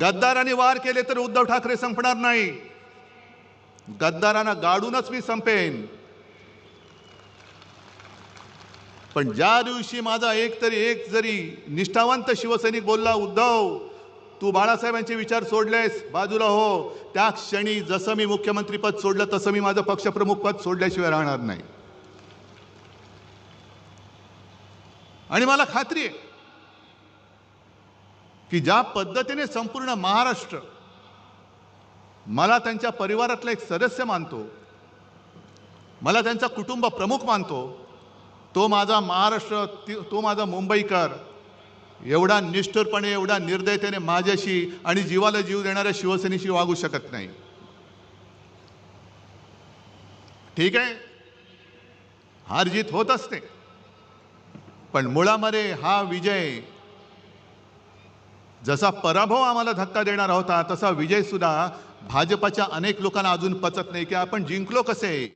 गद्दारांनी वार केले तर उद्धव ठाकरे संपणार नाही, गद्दारांना गाडूनच मी संपेन। पण ज्या दिवशी माझा एक जरी निष्ठावंत शिवसैनिक बोलला, उद्धव तू बाळासाहेबांचे विचार सोडलेस, बाजूला हो, त्या क्षणी जसं मी मुख्यमंत्री पद सोडलं तसं मी माझं पक्षप्रमुख पद सोडल्याशिवाय राहणार नाही। आणि मला खात्री आहे की ज्या पद्धतीने संपूर्ण महाराष्ट्र मला त्यांच्या परिवारातला एक सदस्य मानतो, मला त्यांचा कुटुंब प्रमुख मानतो, तो माझा महाराष्ट्र, तो माझा मुंबईकर एवढा निष्ठुरपणे, एवढा निर्दयतेने माझ्याशी आणि जीवाला जीव देणाऱ्या शिवसेनेशी वागू शकत नाही। ठीक आहे, हार जीत होत असते, पण मुळामध्ये हा विजय, जसा पराभव आम्हाला धक्का देणार होता तसा विजय सुद्धा भाजपच्या अनेक लोकांना अजून पचत नाही की आपण जिंकलो कसे।